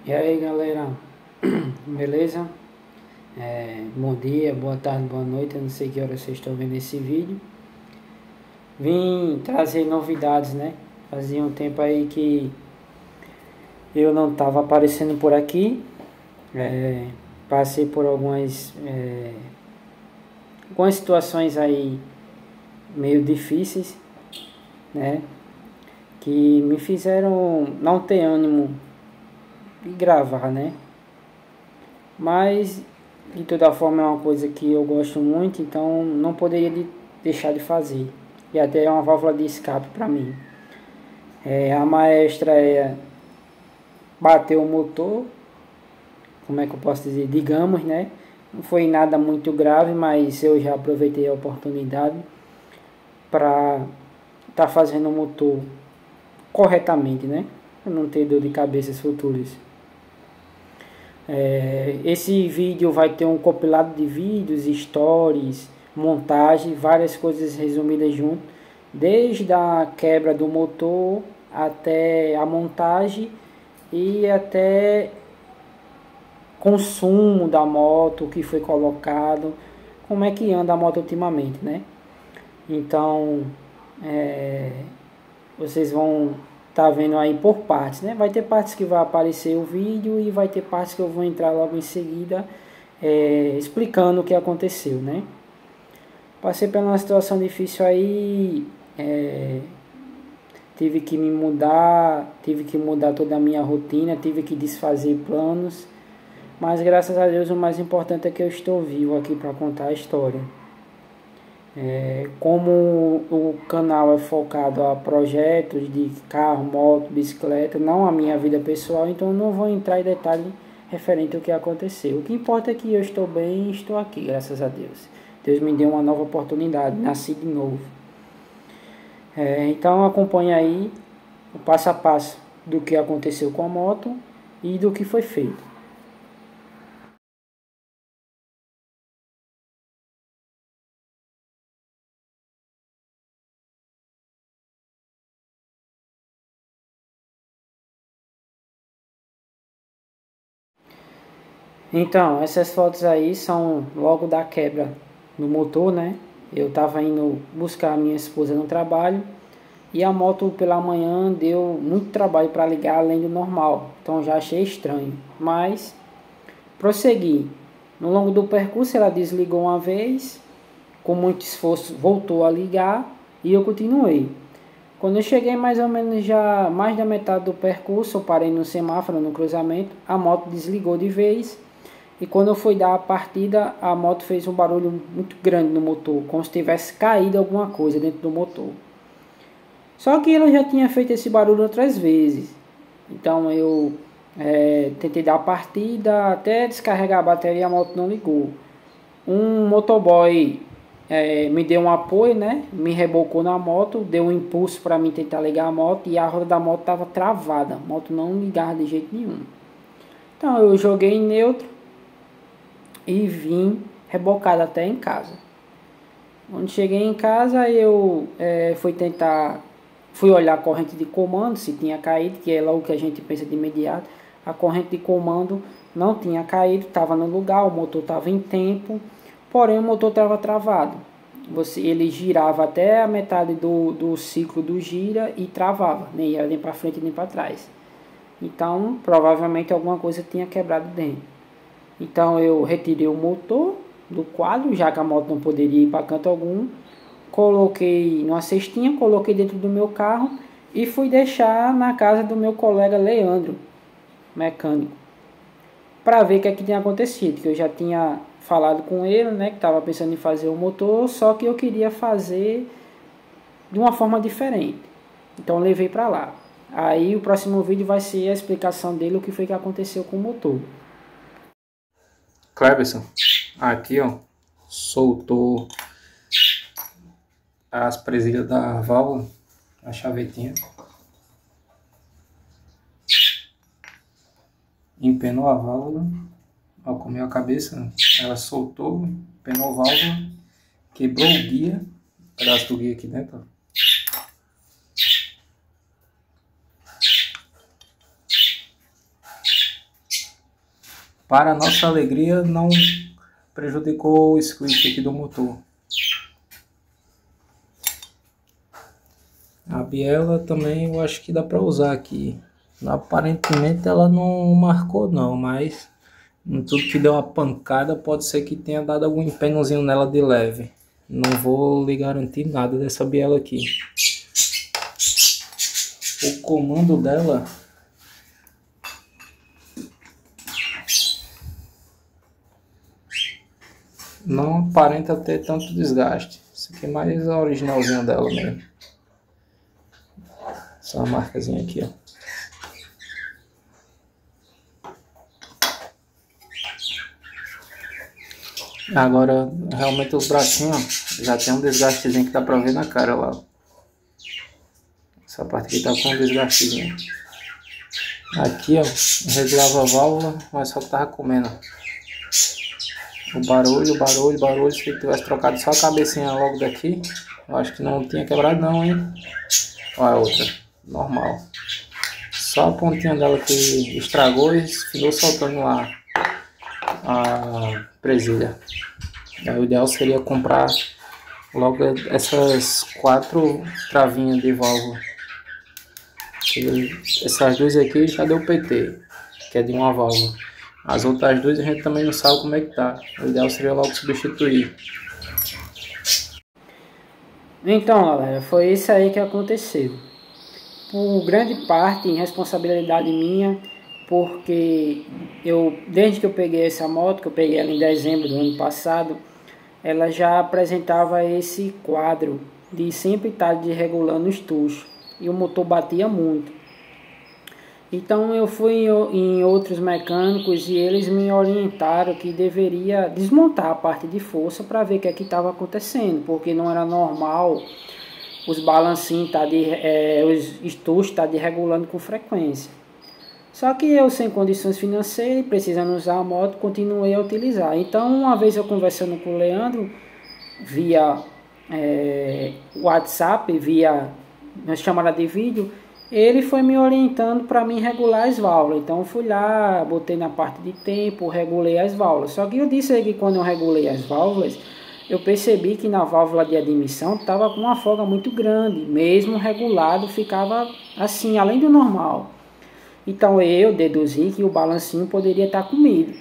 E aí galera, beleza? Bom dia, boa tarde, boa noite, eu não sei que hora vocês estão vendo esse vídeo. Vim trazer novidades, né? Fazia um tempo aí que eu não estava aparecendo por aqui. Passei por algumas situações aí meio difíceis, né? Que me fizeram não ter ânimo de gravar, né? Mas de toda forma é uma coisa que eu gosto muito, então não poderia deixar de fazer. E até é uma válvula de escape para mim. A maestra bateu o motor, como é que eu posso dizer? Digamos, né? Não foi nada muito grave, mas eu já aproveitei a oportunidade para estar fazendo o motor corretamente, né? Para não ter dor de cabeças futuras. Esse vídeo vai ter um compilado de vídeos, stories, montagem, várias coisas resumidas junto, desde a quebra do motor até a montagem e até consumo da moto, o que foi colocado, como é que anda a moto ultimamente, né? Então, vocês vão estar vendo aí por partes, né? Vai ter partes que vai aparecer o vídeo e vai ter partes que eu vou entrar logo em seguida explicando o que aconteceu, né? Passei por uma situação difícil aí, tive que me mudar, tive que mudar toda a minha rotina, tive que desfazer planos, mas graças a Deus o mais importante é que eu estou vivo aqui para contar a história. Como o canal é focado a projetos de carro, moto, bicicleta, não a minha vida pessoal, então eu não vou entrar em detalhe referente ao que aconteceu. O que importa é que eu estou bem e estou aqui, graças a Deus. Deus me deu uma nova oportunidade, nasci de novo. Então acompanhe aí o passo a passo do que aconteceu com a moto e do que foi feito. Então, essas fotos aí são logo da quebra no motor, né? Eu estava indo buscar a minha esposa no trabalho e a moto pela manhã deu muito trabalho para ligar além do normal. Então já achei estranho, mas prossegui. No longo do percurso ela desligou uma vez, com muito esforço voltou a ligar e eu continuei. Quando eu cheguei mais ou menos já mais da metade do percurso, eu parei no semáforo, no cruzamento, a moto desligou de vez. E quando eu fui dar a partida, a moto fez um barulho muito grande no motor, como se tivesse caído alguma coisa dentro do motor. Só que ela já tinha feito esse barulho outras vezes. Então eu tentei dar a partida, até descarregar a bateria e a moto não ligou. Um motoboy me deu um apoio, né? Me rebocou na moto, deu um impulso para mim tentar ligar a moto e a roda da moto estava travada. A moto não ligava de jeito nenhum. Então eu joguei em neutro e vim rebocado até em casa. Quando cheguei em casa eu fui olhar a corrente de comando se tinha caído, que é logo que a gente pensa de imediato. A corrente de comando não tinha caído, estava no lugar, o motor estava em tempo, porém o motor estava travado. Ele girava até a metade do ciclo do gira e travava, nem ia nem para frente nem para trás. Então provavelmente alguma coisa tinha quebrado dentro. Então eu retirei o motor do quadro, já que a moto não poderia ir para canto algum. Coloquei numa cestinha, coloquei dentro do meu carro e fui deixar na casa do meu colega Leandro, mecânico, para ver o que é que tinha acontecido. Que eu já tinha falado com ele, né, que estava pensando em fazer o motor, só que eu queria fazer de uma forma diferente. Então eu levei para lá. Aí o próximo vídeo vai ser a explicação dele, o que foi que aconteceu com o motor. Cleberson, aqui ó, soltou as presilhas da válvula, a chavetinha, empenou a válvula, ó, comeu a cabeça, ela soltou, empenou a válvula, quebrou o guia, pedaço do guia aqui dentro, ó. para nossa alegria, não prejudicou o script aqui do motor. A biela também eu acho que dá para usar aqui. Aparentemente ela não marcou não, mas em tudo que deu uma pancada pode ser que tenha dado algum empenozinho nela de leve. Não vou lhe garantir nada dessa biela aqui. O comando dela não aparenta ter tanto desgaste. Isso aqui é mais a originalzinha dela mesmo. Essa marcazinha aqui, ó. Agora, realmente os bracinhos, ó, já tem um desgastezinho que dá pra ver na cara lá. Essa parte aqui tá com um desgastezinho. Aqui, ó, regulava a válvula, mas só que tava comendo. O barulho, se ele tivesse trocado só a cabecinha logo daqui, eu acho que não tinha quebrado não, hein. Olha a outra, normal. Só a pontinha dela que estragou e ficou soltando lá a presilha. O ideal seria comprar logo essas 4 travinhas de válvula. Essas duas aqui já deu PT, que é de uma válvula. As outras duas a gente também não sabe como é que tá. O ideal seria logo substituir. Então, galera, foi isso aí que aconteceu. Por grande parte, responsabilidade minha, porque desde que eu peguei essa moto, que eu peguei ela em dezembro do ano passado, ela já apresentava esse quadro de sempre estar desregulando os tuchos. E o motor batia muito. Então eu fui em outros mecânicos e eles me orientaram que deveria desmontar a parte de força para ver o que é que estava acontecendo, porque não era normal os balancinhos os estuches estar desregulando com frequência. Só que eu, sem condições financeiras e precisando usar a moto, continuei a utilizar. Então, uma vez eu conversando com o Leandro via WhatsApp, via chamada de vídeo, ele foi me orientando para mim regular as válvulas. Então eu fui lá, botei na parte de tempo, regulei as válvulas. Só que eu disse aí que quando eu regulei as válvulas, eu percebi que na válvula de admissão estava com uma folga muito grande. Mesmo regulado, ficava assim, além do normal. Então eu deduzi que o balancinho poderia estar comigo.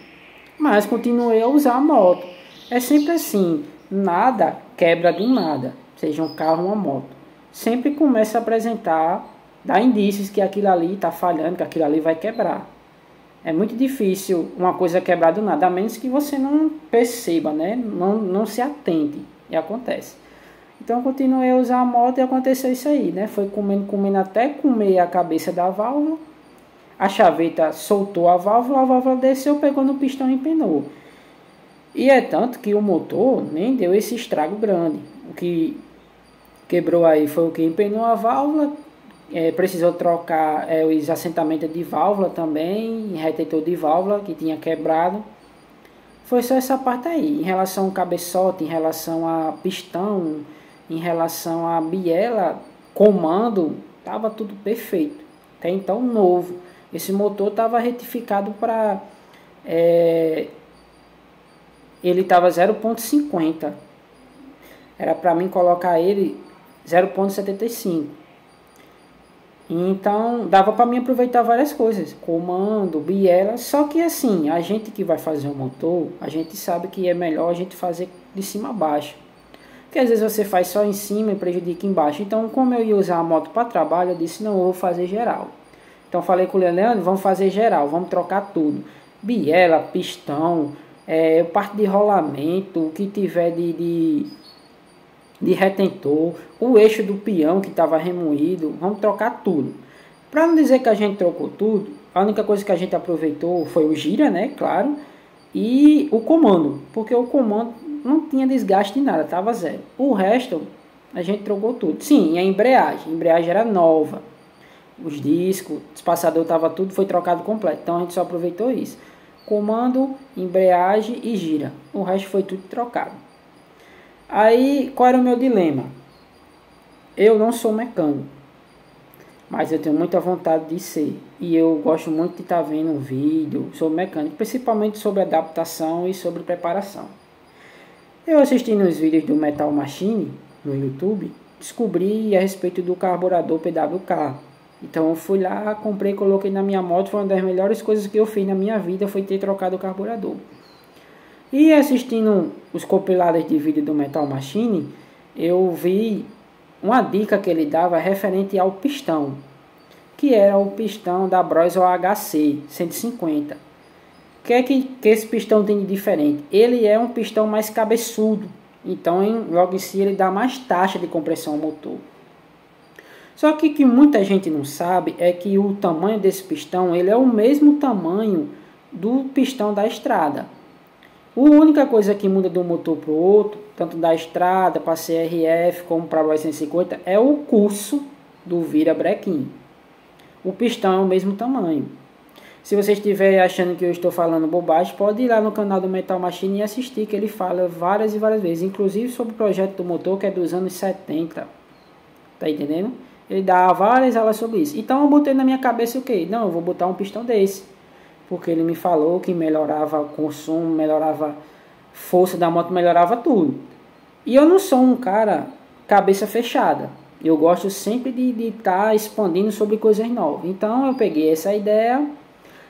Mas continuei a usar a moto. É sempre assim, nada quebra do nada, seja um carro ou uma moto. Sempre começa a apresentar, dá indícios que aquilo ali está falhando, que aquilo ali vai quebrar. É muito difícil uma coisa quebrar do nada, a menos que você não perceba, né? Não se atente, e acontece. Então eu continuei a usar a moto e aconteceu isso aí, né? Foi comendo até comer a cabeça da válvula. A chaveta soltou a válvula desceu, pegou no pistão e empenou. E é tanto que o motor nem deu esse estrago grande. O que quebrou aí foi o que empenou a válvula, precisou trocar os assentamentos de válvula também, retentor de válvula que tinha quebrado. Foi só essa parte aí. Em relação ao cabeçote, em relação a pistão, em relação a biela, comando, estava tudo perfeito. Até então novo. Esse motor estava retificado para... ele estava 0,50. Era para mim colocar ele 0,75. Então dava para mim aproveitar várias coisas, comando, biela. Só que assim, a gente que vai fazer o motor, a gente sabe que é melhor a gente fazer de cima a baixo. Porque às vezes você faz só em cima e prejudica embaixo. Então, como eu ia usar a moto para trabalho, eu disse, não, eu vou fazer geral. Então falei com o Leandro, vamos fazer geral, vamos trocar tudo. Biela, pistão, parte de rolamento, o que tiver de retentor, o eixo do peão que estava remoído, vamos trocar tudo. Para não dizer que a gente trocou tudo, a única coisa que a gente aproveitou foi o gira, né, claro, e o comando, porque o comando não tinha desgaste de nada, estava zero. O resto a gente trocou tudo. Sim, e a embreagem era nova. Os discos, o espaçador estava tudo, foi trocado completo. Então a gente só aproveitou isso. Comando, embreagem e gira. O resto foi tudo trocado. Aí, qual era o meu dilema? Eu não sou mecânico. mas eu tenho muita vontade de ser. E eu gosto muito de estar vendo um vídeo sobre mecânica, principalmente sobre adaptação e sobre preparação. Eu assistindo os vídeos do Metal Machine no YouTube, descobri a respeito do carburador PWK. Então eu fui lá, comprei, coloquei na minha moto. Foi uma das melhores coisas que eu fiz na minha vida, foi ter trocado o carburador. E assistindo os compilados de vídeo do Metal Machine, eu vi uma dica que ele dava referente ao pistão, que era o pistão da Bros OHC 150. O que é que esse pistão tem de diferente? Ele é um pistão mais cabeçudo, então logo em si ele dá mais taxa de compressão ao motor. Só que o que muita gente não sabe é que o tamanho desse pistão ele é o mesmo tamanho do pistão da estrada. A única coisa que muda de um motor para o outro, tanto da estrada para CRF como para a 150, é o curso do virabrequim. O pistão é o mesmo tamanho. Se você estiver achando que eu estou falando bobagem, pode ir lá no canal do Metal Machine e assistir, que ele fala várias e várias vezes, inclusive sobre o projeto do motor que é dos anos 70. Tá entendendo? Ele dá várias aulas sobre isso. Então eu botei na minha cabeça o quê? Não, eu vou botar um pistão desse. Porque ele me falou que melhorava o consumo, melhorava a força da moto, melhorava tudo. E eu não sou um cara cabeça fechada. Eu gosto sempre de estar expandindo sobre coisas novas. Então eu peguei essa ideia,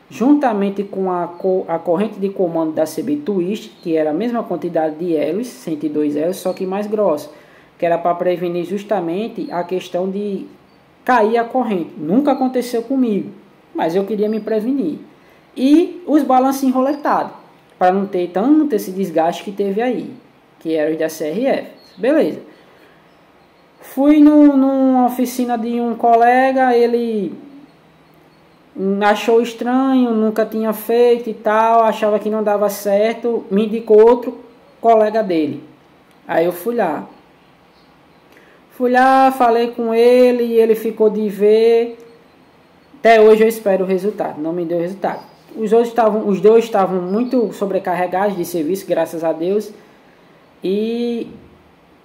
juntamente com a corrente de comando da CB Twist, que era a mesma quantidade de elos, 102 elos, só que mais grossa. Que era para prevenir justamente a questão de cair a corrente. Nunca aconteceu comigo, mas eu queria me prevenir. E os balancinhos roletados, para não ter tanto esse desgaste que teve aí, que era os da CRF. Beleza. Fui numa oficina de um colega, ele achou estranho, nunca tinha feito e tal, achava que não dava certo, me indicou outro colega dele. Aí eu fui lá. Falei com ele e ele ficou de ver. Até hoje eu espero o resultado, não me deu resultado. Os dois estavam muito sobrecarregados de serviço, graças a Deus, e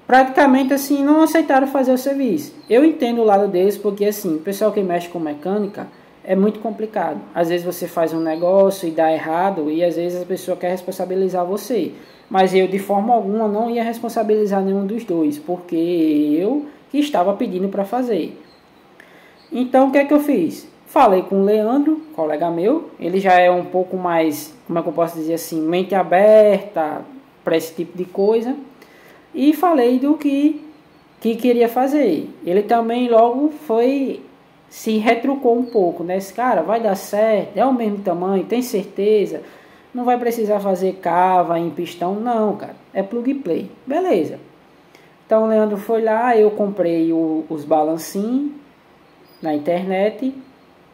praticamente assim não aceitaram fazer o serviço. Eu entendo o lado deles, porque assim, o pessoal que mexe com mecânica é muito complicado. Às vezes você faz um negócio e dá errado, e às vezes a pessoa quer responsabilizar você. Mas eu de forma alguma não ia responsabilizar nenhum dos dois, porque eu que estava pedindo para fazer. Então o que é que eu fiz? Falei com o Leandro, colega meu, ele já é um pouco mais, como é que eu posso dizer assim, mente aberta para esse tipo de coisa. E falei do que queria fazer. Ele também logo se retrucou um pouco, né? Esse cara vai dar certo, é o mesmo tamanho, tem certeza, não vai precisar fazer cava em pistão, não, cara, é plug and play. Beleza. Então o Leandro foi lá, eu comprei os balancinhos na internet.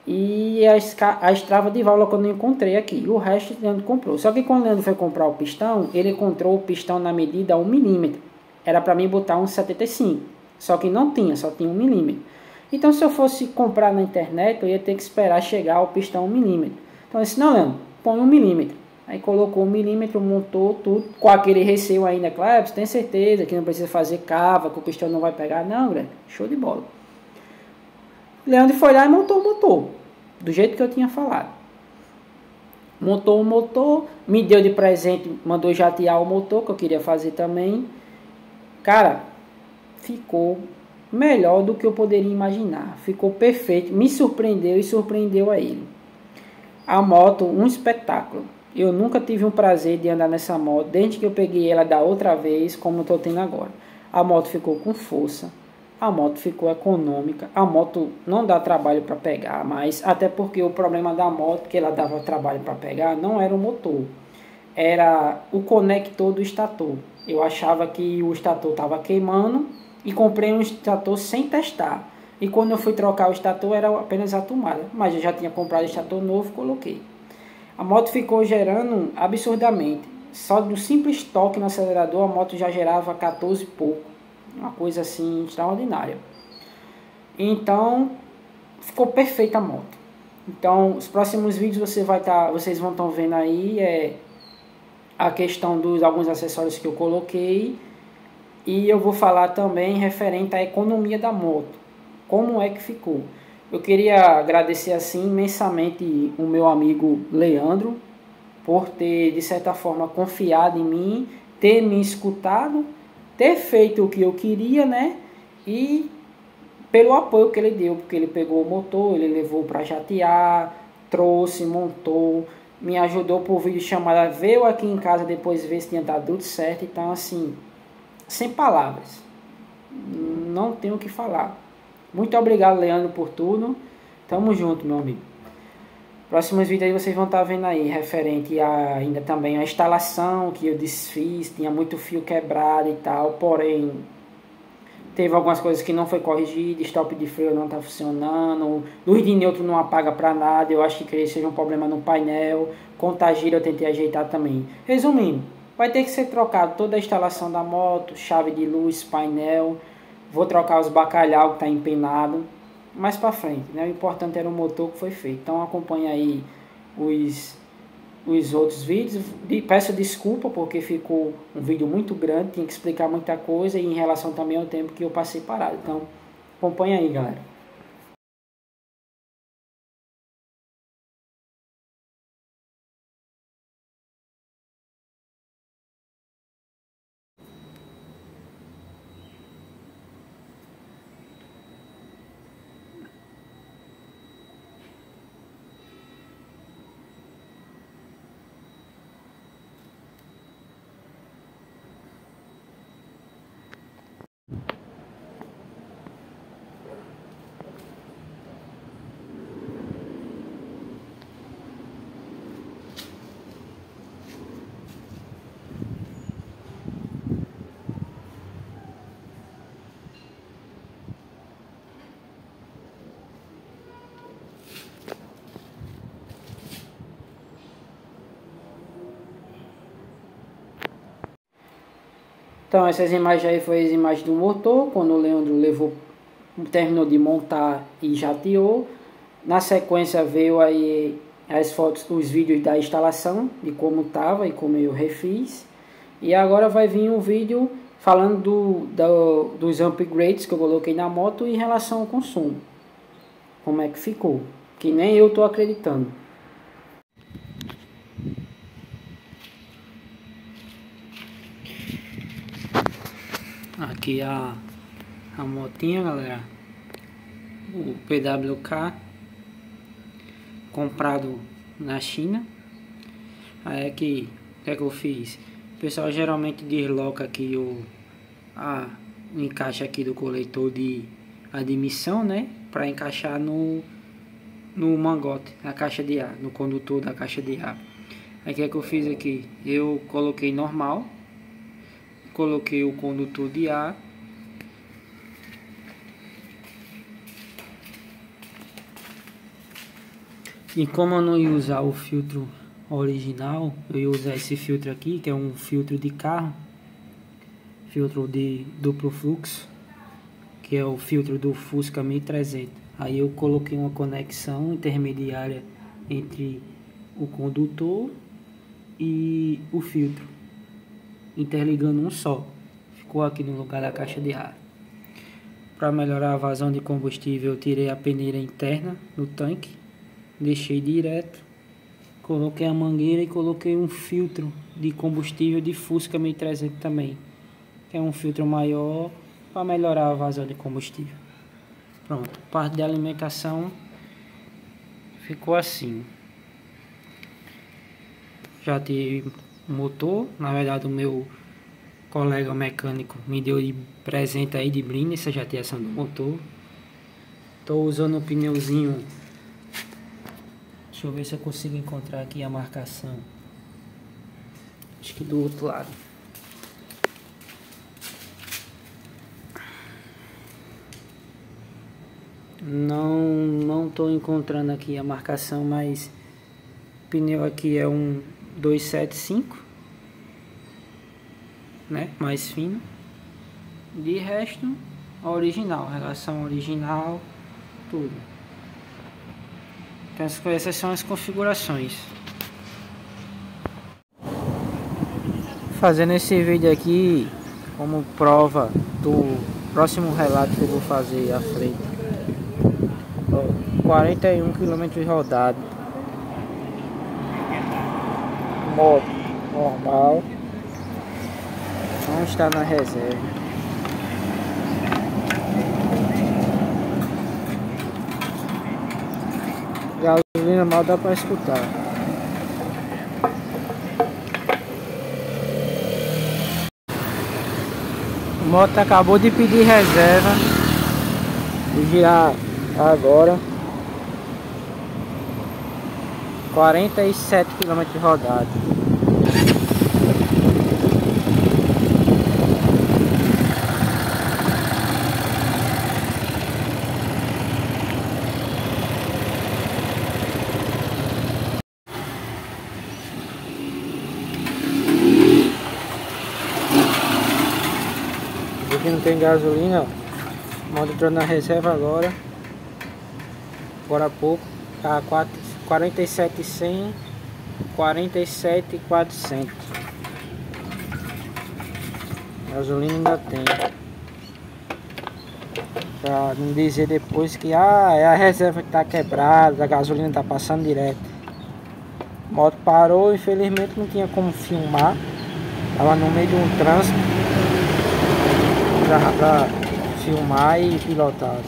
E a estrava de válvula que eu não encontrei aqui. O resto o Leandro comprou. Só que quando o Leandro foi comprar o pistão, ele encontrou o pistão na medida 1 milímetro. Era para mim botar um 75. Só que não tinha, só tinha 1 milímetro. Então se eu fosse comprar na internet, eu ia ter que esperar chegar o pistão 1 milímetro. Então eu disse, não, Leandro, põe 1 milímetro. Aí colocou 1 milímetro, montou tudo. Com aquele receio ainda, claro, você tem certeza que não precisa fazer cava, que o pistão não vai pegar. Não, grande, show de bola. Leandro foi lá e montou o motor, do jeito que eu tinha falado. Montou o motor, me deu de presente, mandou jatear o motor, que eu queria fazer também. Cara, ficou melhor do que eu poderia imaginar. Ficou perfeito, me surpreendeu e surpreendeu a ele. A moto, um espetáculo. Eu nunca tive um prazer de andar nessa moto, desde que eu peguei ela da outra vez, como eu estou tendo agora. A moto ficou com força. A moto ficou econômica, a moto não dá trabalho para pegar, mas até porque o problema da moto que ela dava trabalho para pegar não era o motor, era o conector do estator. Eu achava que o estator estava queimando e comprei um estator sem testar. E quando eu fui trocar o estator era apenas a tomada, mas eu já tinha comprado o estator novo e coloquei. A moto ficou gerando absurdamente, só do simples toque no acelerador a moto já gerava 14 e pouco. Uma coisa assim extraordinária. Então ficou perfeita a moto. Então os próximos vídeos vocês vão estar vendo aí a questão dos alguns acessórios que eu coloquei, e eu vou falar também referente à economia da moto, como é que ficou. Eu queria agradecer assim imensamente o meu amigo Leandro por ter, de certa forma, confiado em mim, ter me escutado, ter feito o que eu queria, né? E pelo apoio que ele deu, porque ele pegou o motor, ele levou para jatear, trouxe, montou, me ajudou por vídeo chamada, veio aqui em casa depois ver se tinha dado tudo certo. Então, assim, sem palavras, não tenho o que falar. Muito obrigado, Leandro, por tudo. Tamo junto, meu amigo. Próximos vídeos aí vocês vão estar vendo aí, referente a, ainda também a instalação que eu desfiz, tinha muito fio quebrado e tal, porém teve algumas coisas que não foi corrigido, stop de freio não está funcionando, luz de neutro não apaga para nada, eu acho que esse seja um problema no painel, contagira eu tentei ajeitar também. Resumindo, vai ter que ser trocado toda a instalação da moto, chave de luz, painel, vou trocar os bacalhau que está empenado, mais para frente, né? O importante era o motor que foi feito. Então acompanha aí os outros vídeos. Peço desculpa porque ficou um vídeo muito grande, tinha que explicar muita coisa e em relação também ao tempo que eu passei parado. Então acompanha aí, galera. Então essas imagens aí foi as imagens do motor, quando o Leandro terminou de montar e jateou. Na sequência veio aí as fotos, os vídeos da instalação, de como estava e como eu refiz. E agora vai vir um vídeo falando dos upgrades que eu coloquei na moto em relação ao consumo. Como é que ficou, que nem eu estou acreditando. Aqui a motinha, galera, o PWK comprado na China. Aí aqui, o que é que eu fiz? O pessoal geralmente desloca aqui o encaixe aqui do coletor de admissão, né, para encaixar no mangote, na caixa de ar, no condutor da caixa de ar. Aí o que é que eu fiz aqui? Eu coloquei normal, coloquei o condutor de ar, e como eu não ia usar o filtro original, eu ia usar esse filtro aqui, que é um filtro de carro, filtro de duplo fluxo, que é o filtro do Fusca 1300. Aí eu coloquei uma conexão intermediária entre o condutor e o filtro, interligando um só. Ficou aqui no lugar da caixa de ar. Para melhorar a vazão de combustível, eu tirei a peneira interna do tanque, deixei direto, coloquei a mangueira e coloquei um filtro de combustível de Fusca 1300 também, que é um filtro maior para melhorar a vazão de combustível. Pronto, parte de alimentação ficou assim. Já tive motor, na verdade o meu colega mecânico me deu de presente aí de brinde essa jateação do motor. Estou usando o pneuzinho, deixa eu ver se eu consigo encontrar aqui a marcação, acho que do outro lado. Não estou encontrando aqui a marcação, mas o pneu aqui é um 275, né, mais fino. De resto, original, relação original, tudo. Então essas são as configurações. Fazendo esse vídeo aqui como prova do próximo relato que eu vou fazer à frente. 41 km rodado. Moto normal. Não está na reserva. Gasolina mal dá para escutar. A moto acabou de pedir reserva. Vou girar agora. 47 km rodado. Aqui não tem gasolina, ó. A moto entrou na reserva agora. Agora há pouco. Tá 47,100, 47,400. Gasolina ainda tem. Pra não dizer depois que é a reserva que tá quebrada, a gasolina tá passando direto. A moto parou, infelizmente não tinha como filmar. Tava no meio de um trânsito pra filmar e pilotar.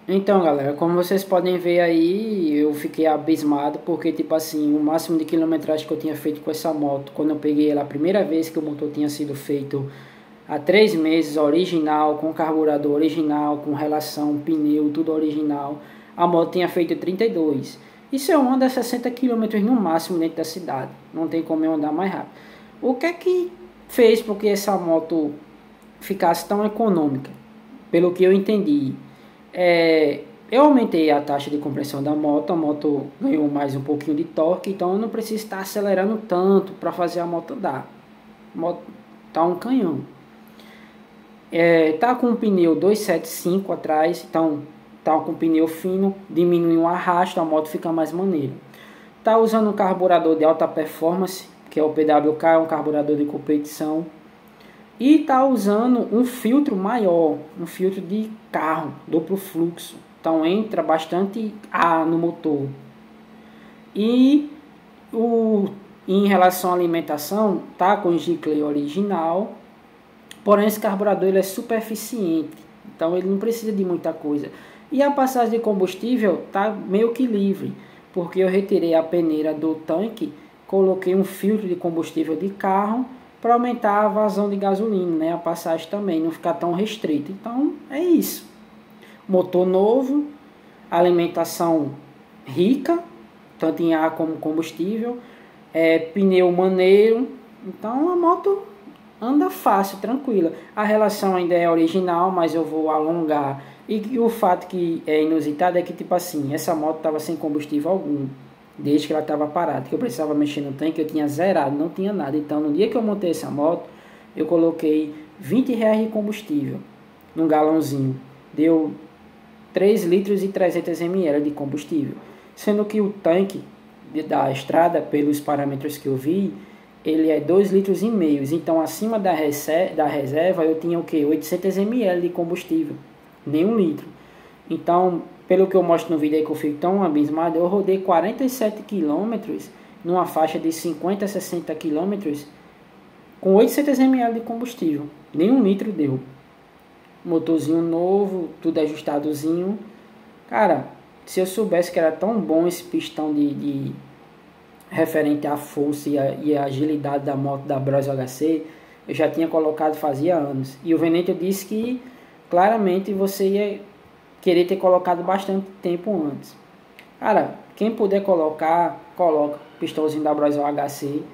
Então, galera, como vocês podem ver aí, eu fiquei abismado porque, tipo assim, o máximo de quilometragem que eu tinha feito com essa moto, quando eu peguei ela a primeira vez que o motor tinha sido feito há 3 meses, original, com carburador original, com relação, pneu, tudo original, a moto tinha feito 32. Isso eu ando a 60 km no máximo dentro da cidade, não tem como eu andar mais rápido. O que é que fez porque essa moto ficasse tão econômica? Pelo que eu entendi, eu aumentei a taxa de compressão da moto, a moto ganhou mais um pouquinho de torque, então eu não preciso estar acelerando tanto para fazer a moto andar. A moto tá um canhão. Tá com um pneu 275 atrás, então tá com um pneu fino, diminui o arrasto, a moto fica mais maneira. Tá usando um carburador de alta performance, que é o PWK, é um carburador de competição. E tá usando um filtro maior, um filtro de carro, duplo fluxo. Então entra bastante ar no motor. E em relação à alimentação, tá com o Gicley original. Porém esse carburador ele é super eficiente. Então ele não precisa de muita coisa. E a passagem de combustível tá meio que livre. Porque eu retirei a peneira do tanque, coloquei um filtro de combustível de carro para aumentar a vazão de gasolina, né? A passagem também não ficar tão restrita. Então é isso. Motor novo, alimentação rica, tanto em ar como combustível, pneu maneiro. Então a moto anda fácil, tranquila. A relação ainda é original, mas eu vou alongar. E o fato que é inusitado é que, tipo assim, essa moto estava sem combustível algum. Desde que ela estava parada, que eu precisava mexer no tanque, eu tinha zerado, não tinha nada. Então, no dia que eu montei essa moto, eu coloquei R$20 de combustível num galãozinho. Deu 3 litros e 300 ml de combustível. Sendo que o tanque da estrada, pelos parâmetros que eu vi, ele é 2,5 litros. Então, acima da reserva, eu tinha o que? 800 ml de combustível, nem 1 litro. Então, pelo que eu mostro no vídeo aí que eu fico tão abismado, eu rodei 47 km numa faixa de 50 a 60 km com 800 ml de combustível. Nem 1 litro deu. Motorzinho novo, tudo ajustadozinho. Cara, se eu soubesse que era tão bom esse pistão de referente à força e a agilidade da moto da Bros HC, eu já tinha colocado fazia anos. E o Veneto disse que claramente você ia querer ter colocado bastante tempo antes. Cara, quem puder coloca pistãozinho da Bros HC,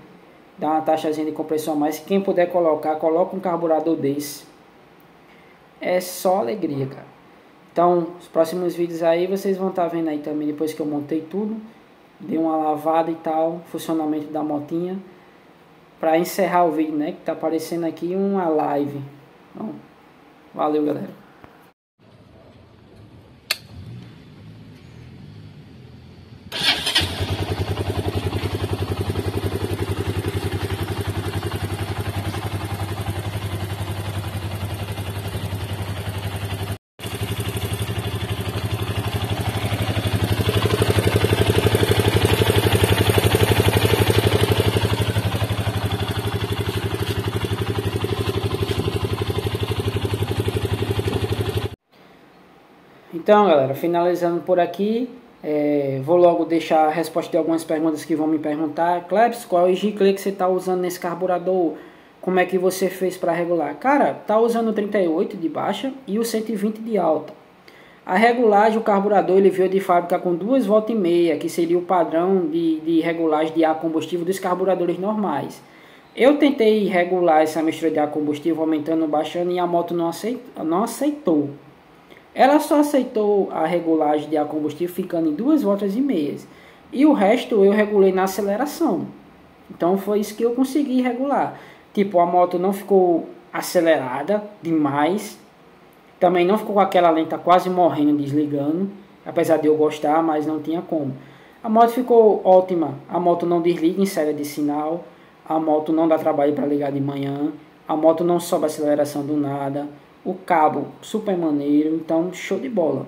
dá uma taxazinha de compressão a mais. Quem puder coloca um carburador desse. É só alegria, cara. Então, os próximos vídeos aí vocês vão estar vendo aí também, depois que eu montei tudo, dei uma lavada e tal, funcionamento da motinha, para encerrar o vídeo, né, que tá aparecendo aqui uma live. Então, valeu, galera. Então, galera, finalizando por aqui, vou logo deixar a resposta de algumas perguntas que vão me perguntar. Clebs, qual é o giclê que você está usando nesse carburador? Como é que você fez para regular? Cara, tá usando o 38 de baixa e o 120 de alta. A regulagem, o carburador, ele veio de fábrica com 2,5 volts, que seria o padrão de regulagem de ar combustível dos carburadores normais. Eu tentei regular essa mistura de ar combustível, aumentando, baixando, e a moto não aceitou. Ela só aceitou a regulagem de ar combustível ficando em 2,5 volts. E o resto eu regulei na aceleração. Então foi isso que eu consegui regular. Tipo, a moto não ficou acelerada demais. Também não ficou com aquela lenta quase morrendo, desligando. Apesar de eu gostar, mas não tinha como. A moto ficou ótima. A moto não desliga em série de sinal. A moto não dá trabalho para ligar de manhã. A moto não sobe a aceleração do nada. O cabo super maneiro. Então, show de bola.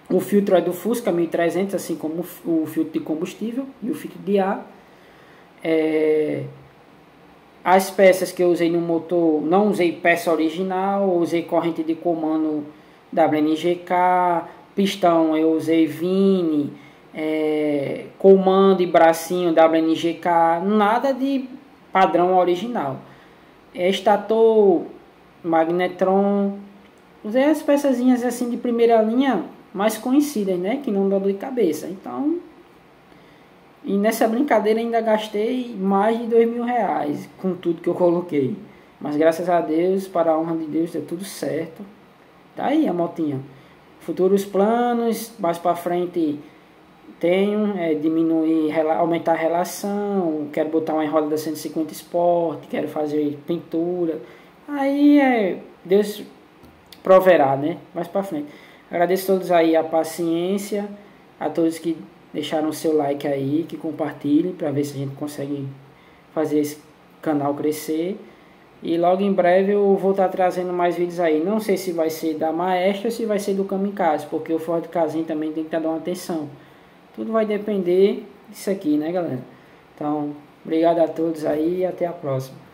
O filtro é do Fusca 1300, assim como o filtro de combustível e o filtro de ar. As peças que eu usei no motor, não usei peça original, usei corrente de comando WNGK, pistão eu usei Vini, comando e bracinho WNGK, nada de padrão original. Estator, Magnetron, usei as peçazinhas assim de primeira linha, mais conhecidas, né, que não dá dor de cabeça. Então, e nessa brincadeira ainda gastei mais de R$2.000 com tudo que eu coloquei. Mas graças a Deus, para a honra de Deus, deu tudo certo. Tá aí a motinha. Futuros planos, mais para frente tenho, diminuir, aumentar a relação, quero botar uma roda da 150 Sport, quero fazer pintura. Aí Deus proverá, né? Mais para frente. Agradeço a todos aí a paciência, a todos que deixaram o seu like aí, que compartilhem, para ver se a gente consegue fazer esse canal crescer. E logo em breve eu vou estar trazendo mais vídeos aí. Não sei se vai ser da Maestro ou se vai ser do Kamikaze, porque o Ford Casinho também tem que estar dando atenção. Tudo vai depender disso aqui, né, galera? Então, obrigado a todos aí e até a próxima.